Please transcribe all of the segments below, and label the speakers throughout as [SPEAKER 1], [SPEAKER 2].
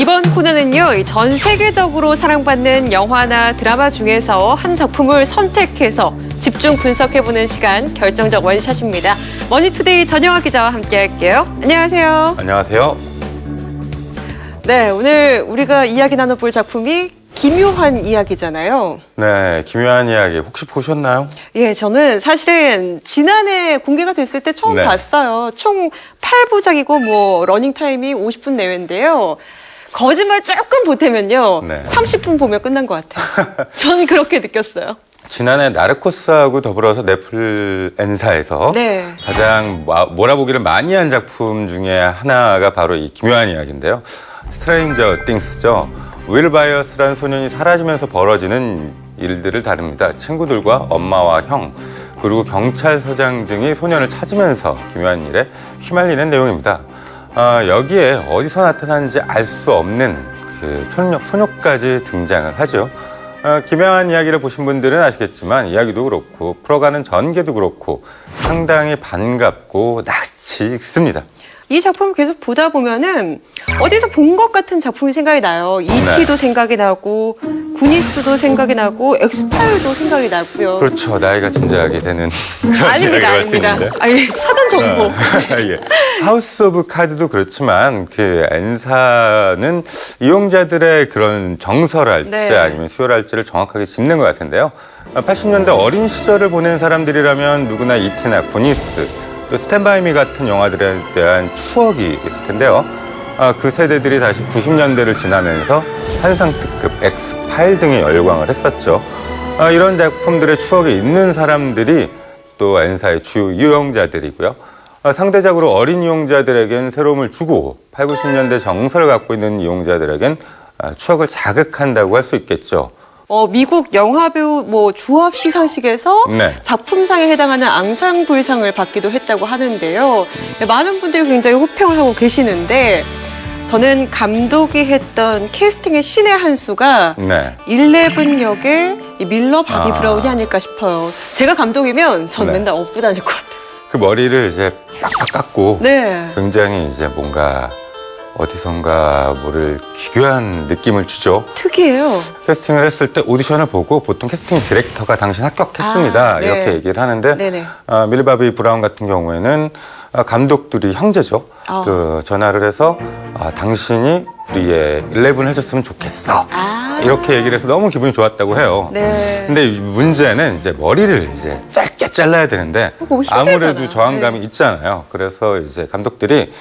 [SPEAKER 1] 이번 코너는요, 전 세계적으로 사랑받는 영화나 드라마 중에서 한 작품을 선택해서 집중 분석해보는 시간, 결정적 원샷입니다. 머니투데이 전영화 기자와 함께할게요. 안녕하세요.
[SPEAKER 2] 안녕하세요.
[SPEAKER 1] 네, 오늘 우리가 이야기 나눠볼 작품이 기묘한 이야기잖아요.
[SPEAKER 2] 네, 기묘한 이야기 혹시 보셨나요?
[SPEAKER 1] 예, 저는 사실은 지난해 공개가 됐을 때 처음
[SPEAKER 2] 네.
[SPEAKER 1] 봤어요. 총 8부작이고 뭐 러닝타임이 50분 내외인데요. 거짓말 조금 보태면요.
[SPEAKER 2] 네.
[SPEAKER 1] 30분 보면 끝난 것 같아요. 저는 그렇게 느꼈어요.
[SPEAKER 2] 지난해 나르코스하고 더불어서 넷플엔사에서
[SPEAKER 1] 네.
[SPEAKER 2] 가장 몰아보기를 많이 한 작품 중에 하나가 바로 이 기묘한 이야기인데요. 스트레인저 띵스죠. 윌 바이어스라는 소년이 사라지면서 벌어지는 일들을 다룹니다. 친구들과 엄마와 형, 그리고 경찰서장 등이 소년을 찾으면서 기묘한 일에 휘말리는 내용입니다. 여기에 어디서 나타나는지 알 수 없는 그 소녀까지 등장을 하죠. 기묘한 이야기를 보신 분들은 아시겠지만 이야기도 그렇고 풀어가는 전개도 그렇고 상당히 반갑고 낯이 익습니다.
[SPEAKER 1] 이 작품을 계속 보다 보면은 어디서 본 것 같은 작품이 생각이 나요. E.T.도 생각이 나고 구니스도 생각이 나고 엑스파일도 생각이 나고요.
[SPEAKER 2] 그렇죠. 나이가 진지하게 되는 그런
[SPEAKER 1] 아닙니다,
[SPEAKER 2] 이야기가 할 수
[SPEAKER 1] 아닙니다.
[SPEAKER 2] 있는데.
[SPEAKER 1] 아니, 사전 정보.
[SPEAKER 2] 예. 하우스 오브 카드도 그렇지만 그 엔사는 이용자들의 그런 정설할지
[SPEAKER 1] 네.
[SPEAKER 2] 아니면 수혈할지를 정확하게 짚는 것 같은데요. 80년대 어린 시절을 보낸 사람들이라면 누구나 E.T.나 구니스, 또 스탠바이미 같은 영화들에 대한 추억이 있을 텐데요. 그 세대들이 다시 90년대를 지나면서 환상특급, 엑스파일 등에 열광을 했었죠. 이런 작품들의 추억이 있는 사람들이 또 엔사의 주요 이용자들이고요. 상대적으로 어린 이용자들에겐 새로움을 주고 8, 90년대 정서를 갖고 있는 이용자들에겐 추억을 자극한다고 할 수 있겠죠.
[SPEAKER 1] 미국 영화배우 조합 시상식에서
[SPEAKER 2] 네.
[SPEAKER 1] 작품상에 해당하는 앙상블상을 받기도 했다고 하는데요. 많은 분들이 굉장히 호평을 하고 계시는데 저는 감독이 했던 캐스팅의 신의 한 수가
[SPEAKER 2] 네.
[SPEAKER 1] 11 역의 밀러 바비 브라운이 아닐까 싶어요. 제가 감독이면 전
[SPEAKER 2] 네.
[SPEAKER 1] 맨날 업고 다닐 것 같아요.
[SPEAKER 2] 그 머리를 이제 빡빡 깎고
[SPEAKER 1] 네.
[SPEAKER 2] 굉장히 이제 뭔가 어디선가 모를 기괴한 느낌을 주죠.
[SPEAKER 1] 특이해요.
[SPEAKER 2] 캐스팅을 했을 때 오디션을 보고 보통 캐스팅 디렉터가 당신 합격했습니다.
[SPEAKER 1] 네.
[SPEAKER 2] 이렇게 얘기를 하는데
[SPEAKER 1] 네네.
[SPEAKER 2] 밀바비 브라운 같은 경우에는 감독들이 형제죠. 그 전화를 해서 당신이 우리의 11 해줬으면 좋겠어. 이렇게 얘기를 해서 너무 기분이 좋았다고 해요.
[SPEAKER 1] 네.
[SPEAKER 2] 근데 문제는 이제 머리를 이제 짧게 잘라야 되는데
[SPEAKER 1] 보기 힘들잖아요.
[SPEAKER 2] 아무래도 저항감이
[SPEAKER 1] 네.
[SPEAKER 2] 있잖아요. 그래서 이제 감독들이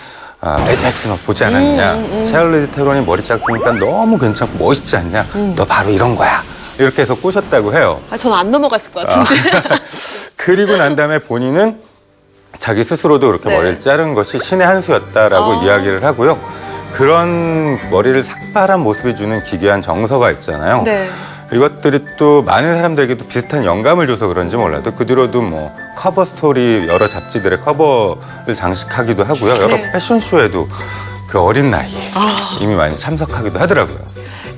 [SPEAKER 2] 매드맥스 너 보지 않았냐. 샤를리즈 테론이 머리 짧으니까 너무 괜찮고 멋있지 않냐. 너 바로 이런 거야. 이렇게 해서 꼬셨다고 해요.
[SPEAKER 1] 저는 안 넘어갔을 것 같은데.
[SPEAKER 2] 그리고 난 다음에 본인은 자기 스스로도 그렇게
[SPEAKER 1] 네.
[SPEAKER 2] 머리를 자른 것이 신의 한 수였다라고 이야기를 하고요. 그런 머리를 삭발한 모습이 주는 기괴한 정서가 있잖아요.
[SPEAKER 1] 네.
[SPEAKER 2] 이것들이 또 많은 사람들에게도 비슷한 영감을 줘서 그런지 몰라도 그 뒤로도 뭐 커버 스토리 여러 잡지들의 커버를 장식하기도 하고요. 여러
[SPEAKER 1] 네.
[SPEAKER 2] 패션쇼에도 그 어린 나이에 이미 많이 참석하기도 하더라고요.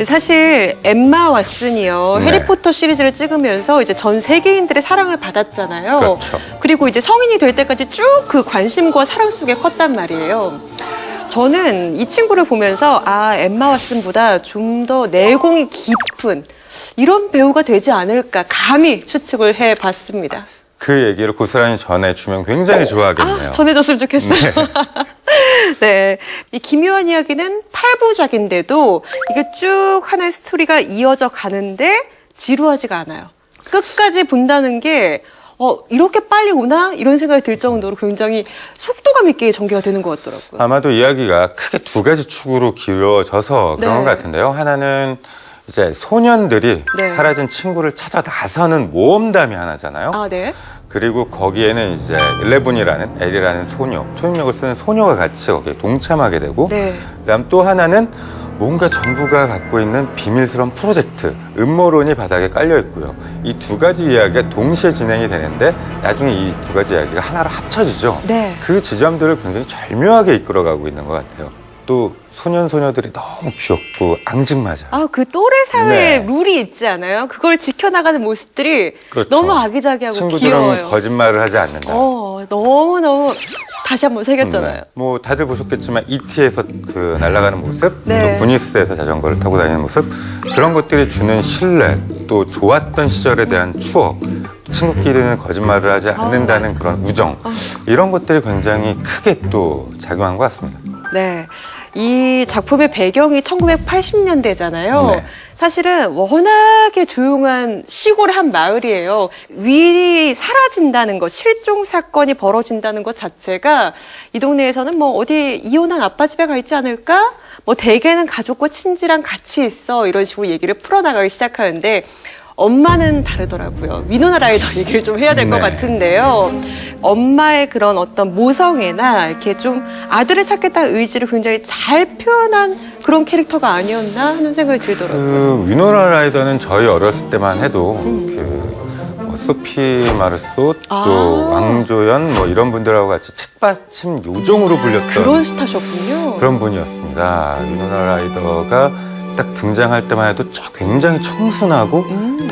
[SPEAKER 1] 사실 엠마 왓슨이요.
[SPEAKER 2] 네.
[SPEAKER 1] 해리포터 시리즈를 찍으면서 이제 전 세계인들의 사랑을 받았잖아요.
[SPEAKER 2] 그렇죠.
[SPEAKER 1] 그리고 이제 성인이 될 때까지 쭉 그 관심과 사랑 속에 컸단 말이에요. 저는 이 친구를 보면서 엠마 왓슨보다 좀 더 내공이 깊은 이런 배우가 되지 않을까 감히 추측을 해봤습니다.
[SPEAKER 2] 그 얘기를 고스란히 전해주면 굉장히 좋아하겠네요.
[SPEAKER 1] 전해줬으면 좋겠어요. 네. 이 기묘한 이야기는 8부작인데도 이게 쭉 하나의 스토리가 이어져 가는데 지루하지가 않아요. 끝까지 본다는 게 이렇게 빨리 오나? 이런 생각이 들 정도로 굉장히 속도감 있게 전개가 되는 것 같더라고요.
[SPEAKER 2] 아마도 이야기가 크게 두 가지 축으로 길어져서 그런
[SPEAKER 1] 네.
[SPEAKER 2] 것 같은데요. 하나는 이제 소년들이
[SPEAKER 1] 네.
[SPEAKER 2] 사라진 친구를 찾아 나서는 모험담이 하나잖아요.
[SPEAKER 1] 네.
[SPEAKER 2] 그리고 거기에는 이제 11이라는 엘이라는 소녀, 초능력을 쓰는 소녀가 같이 거기에 동참하게 되고
[SPEAKER 1] 네.
[SPEAKER 2] 그다음 또 하나는 뭔가 정부가 갖고 있는 비밀스러운 프로젝트, 음모론이 바닥에 깔려 있고요. 이 두 가지 이야기가 동시에 진행이 되는데 나중에 이 두 가지 이야기가 하나로 합쳐지죠.
[SPEAKER 1] 네.
[SPEAKER 2] 그 지점들을 굉장히 절묘하게 이끌어가고 있는 것 같아요. 또 소년소녀들이 너무 귀엽고 앙증맞아.
[SPEAKER 1] 그 또래 사회에
[SPEAKER 2] 네.
[SPEAKER 1] 룰이 있지 않아요? 그걸 지켜나가는 모습들이
[SPEAKER 2] 그렇죠.
[SPEAKER 1] 너무 아기자기하고
[SPEAKER 2] 친구들은
[SPEAKER 1] 귀여워요.
[SPEAKER 2] 거짓말을 하지 않는다.
[SPEAKER 1] 너무너무 다시 한번 새겼잖아요.
[SPEAKER 2] 뭐 다들 보셨겠지만 E.T.에서 그 날아가는 모습,
[SPEAKER 1] 네.
[SPEAKER 2] 또 구니스에서 자전거를 타고 다니는 모습, 그런 것들이 주는 신뢰, 또 좋았던 시절에 대한 추억, 친구끼리는 거짓말을 하지 않는다는 그런 우정, 이런 것들이 굉장히 크게 또 작용한 것 같습니다.
[SPEAKER 1] 네. 이 작품의 배경이 1980년대잖아요.
[SPEAKER 2] 네.
[SPEAKER 1] 사실은 워낙에 조용한 시골의 한 마을이에요. 윌이 사라진다는 것, 실종 사건이 벌어진다는 것 자체가 이 동네에서는 뭐 어디 이혼한 아빠 집에 가 있지 않을까? 뭐 대개는 가족과 친지랑 같이 있어. 이런 식으로 얘기를 풀어나가기 시작하는데 엄마는 다르더라고요. 위노나 라이더 얘기를 좀 해야 될 것
[SPEAKER 2] 네.
[SPEAKER 1] 같은데요. 엄마의 그런 어떤 모성애나 이렇게 좀 아들을 찾겠다는 의지를 굉장히 잘 표현한 그런 캐릭터가 아니었나 하는 생각이 들더라고요.
[SPEAKER 2] 그 위노나 라이더는 저희 어렸을 때만 해도 뭐 소피 마르소, 또 왕조연 뭐 이런 분들하고 같이 책받침 요정으로 불렸던
[SPEAKER 1] 그런 스타셨군요.
[SPEAKER 2] 그런 분이었습니다. 위노나 라이더가 딱 등장할 때만 해도 굉장히 청순하고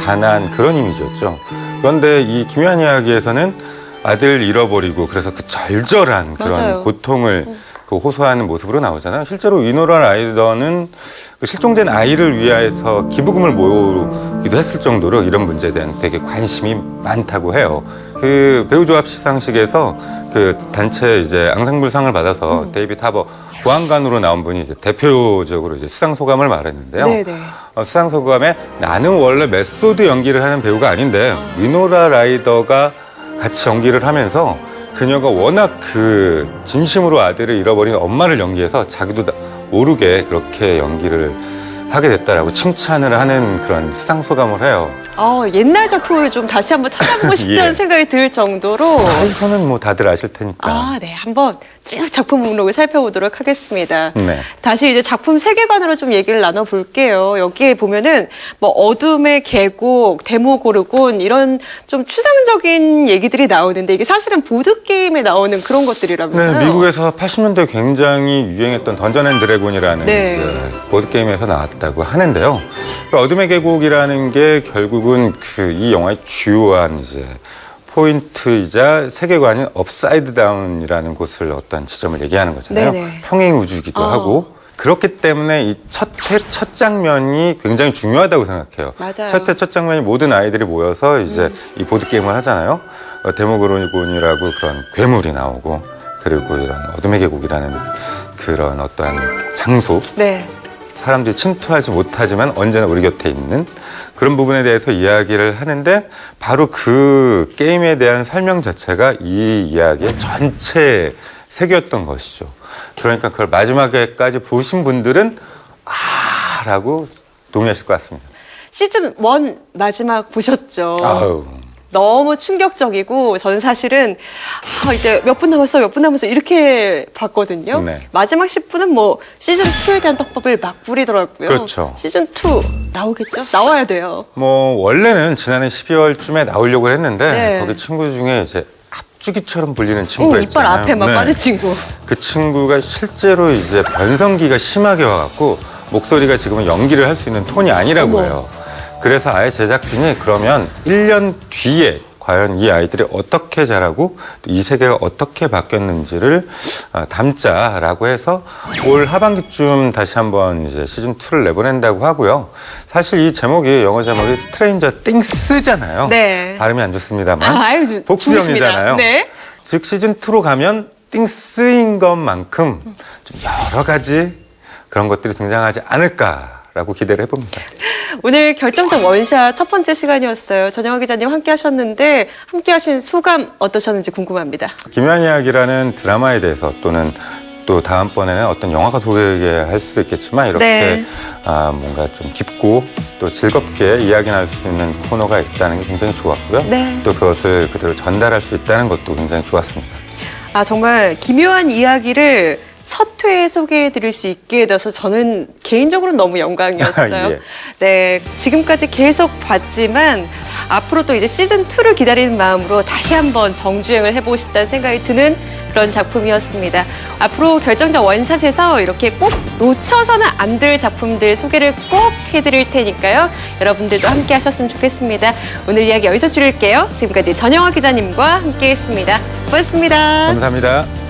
[SPEAKER 2] 단아한 그런 이미지였죠. 그런데 이 기묘한 이야기에서는 아들 잃어버리고 그래서 그 절절한 그런
[SPEAKER 1] 맞아요.
[SPEAKER 2] 고통을 그 호소하는 모습으로 나오잖아요. 실제로 위노나 라이더는 그 실종된 아이를 위하여서 기부금을 모으기도 했을 정도로 이런 문제에 대한 되게 관심이 많다고 해요. 그 배우 조합 시상식에서 그 단체 이제 앙상블상을 받아서 데이빗 하버 보안관으로 나온 분이 이제 대표적으로 이제 수상 소감을 말했는데요.
[SPEAKER 1] 네네.
[SPEAKER 2] 수상 소감에 나는 원래 메소드 연기를 하는 배우가 아닌데 위노나 라이더가 같이 연기를 하면서 그녀가 워낙 그 진심으로 아들을 잃어버린 엄마를 연기해서 자기도 모르게 그렇게 연기를 하게 됐다라고 칭찬을 하는 그런 수상 소감을 해요.
[SPEAKER 1] 옛날 작품을 좀 다시 한번 찾아보고 싶다는
[SPEAKER 2] 예.
[SPEAKER 1] 생각이 들 정도로.
[SPEAKER 2] 이거는 뭐 다들 아실 테니까.
[SPEAKER 1] 네. 한번 쭉 작품 목록을 살펴보도록 하겠습니다.
[SPEAKER 2] 네.
[SPEAKER 1] 다시 이제 작품 세계관으로 좀 얘기를 나눠볼게요. 여기에 보면은 뭐 어둠의 계곡, 데모고르곤 이런 좀 추상적인 얘기들이 나오는데 이게 사실은 보드게임에 나오는 그런 것들이라면서요?
[SPEAKER 2] 네, 미국에서 80년대 굉장히 유행했던 던전 앤 드래곤이라는
[SPEAKER 1] 네.
[SPEAKER 2] 이제 보드게임에서 나왔다고 하는데요. 그 어둠의 계곡이라는 게 결국은 그 이 영화의 주요한 이제 포인트이자 세계관인 업사이드 다운이라는 곳을 어떤 지점을 얘기하는 거잖아요.
[SPEAKER 1] 네네.
[SPEAKER 2] 평행 우주이기도 하고 그렇기 때문에 이 첫 회 첫 장면이 굉장히 중요하다고 생각해요.
[SPEAKER 1] 맞아요.
[SPEAKER 2] 첫 회 첫 장면이 모든 아이들이 모여서 이제 이 보드 게임을 하잖아요. 데모고르곤이라고 그런 괴물이 나오고 그리고 이런 어둠의 계곡이라는 그런 어떤 장소.
[SPEAKER 1] 네.
[SPEAKER 2] 사람들이 침투하지 못하지만 언제나 우리 곁에 있는 그런 부분에 대해서 이야기를 하는데 바로 그 게임에 대한 설명 자체가 이 이야기의 전체 색이었던 것이죠. 그러니까 그걸 마지막에까지 보신 분들은 라고 동의하실 것 같습니다.
[SPEAKER 1] 시즌 1 마지막 보셨죠?
[SPEAKER 2] 아우.
[SPEAKER 1] 너무 충격적이고 저는 사실은 이제 몇 분 남았어 이렇게 봤거든요.
[SPEAKER 2] 네.
[SPEAKER 1] 마지막 10분은 뭐 시즌 2에 대한 떡밥을 막 뿌리더라고요.
[SPEAKER 2] 그렇죠.
[SPEAKER 1] 시즌 2 나오겠죠? 나와야 돼요.
[SPEAKER 2] 뭐 원래는 지난해 12월쯤에 나오려고 했는데
[SPEAKER 1] 네.
[SPEAKER 2] 거기 친구 중에 이제 앞주기처럼 불리는 친구가
[SPEAKER 1] 이빨
[SPEAKER 2] 있잖아요.
[SPEAKER 1] 앞에 막
[SPEAKER 2] 네.
[SPEAKER 1] 빠진 친구.
[SPEAKER 2] 그 친구가 실제로 이제 변성기가 심하게 와갖고 목소리가 지금은 연기를 할 수 있는 톤이 아니라고
[SPEAKER 1] 어머.
[SPEAKER 2] 해요. 그래서 아예 제작진이 그러면 1년 뒤에 과연 이 아이들이 어떻게 자라고 이 세계가 어떻게 바뀌었는지를 담자라고 해서 올 하반기쯤 다시 한번 이제 시즌 2를 내보낸다고 하고요. 사실 이 제목이 영어 제목이 스트레인저 띵스잖아요.
[SPEAKER 1] 네.
[SPEAKER 2] 발음이 안 좋습니다만
[SPEAKER 1] 아유,
[SPEAKER 2] 복수형이잖아요.
[SPEAKER 1] 좋습니다. 네.
[SPEAKER 2] 즉 시즌 2로 가면 띵스인 것만큼 좀 여러 가지 그런 것들이 등장하지 않을까라고 기대를 해봅니다.
[SPEAKER 1] 오늘 결정적 원샷 첫 번째 시간이었어요. 전영화 기자님 함께 하셨는데 함께 하신 소감 어떠셨는지 궁금합니다.
[SPEAKER 2] 기묘한 이야기라는 드라마에 대해서 또는 또 다음번에는 어떤 영화가 소개할 수도 있겠지만 이렇게
[SPEAKER 1] 네.
[SPEAKER 2] 뭔가 좀 깊고 또 즐겁게 이야기 나눌 수 있는 코너가 있다는 게 굉장히 좋았고요.
[SPEAKER 1] 네.
[SPEAKER 2] 또 그것을 그대로 전달할 수 있다는 것도 굉장히 좋았습니다.
[SPEAKER 1] 정말 기묘한 이야기를 첫 회에 소개해드릴 수 있게 돼서 저는 개인적으로 너무 영광이었어요.
[SPEAKER 2] 예.
[SPEAKER 1] 네, 지금까지 계속 봤지만 앞으로 또 이제 시즌 2를 기다리는 마음으로 다시 한번 정주행을 해보고 싶다는 생각이 드는 그런 작품이었습니다. 앞으로 결정적 원샷에서 이렇게 꼭 놓쳐서는 안 될 작품들 소개를 꼭 해드릴 테니까요. 여러분들도 함께 하셨으면 좋겠습니다. 오늘 이야기 여기서 줄일게요. 지금까지 전영화 기자님과 함께했습니다. 고맙습니다.
[SPEAKER 2] 감사합니다.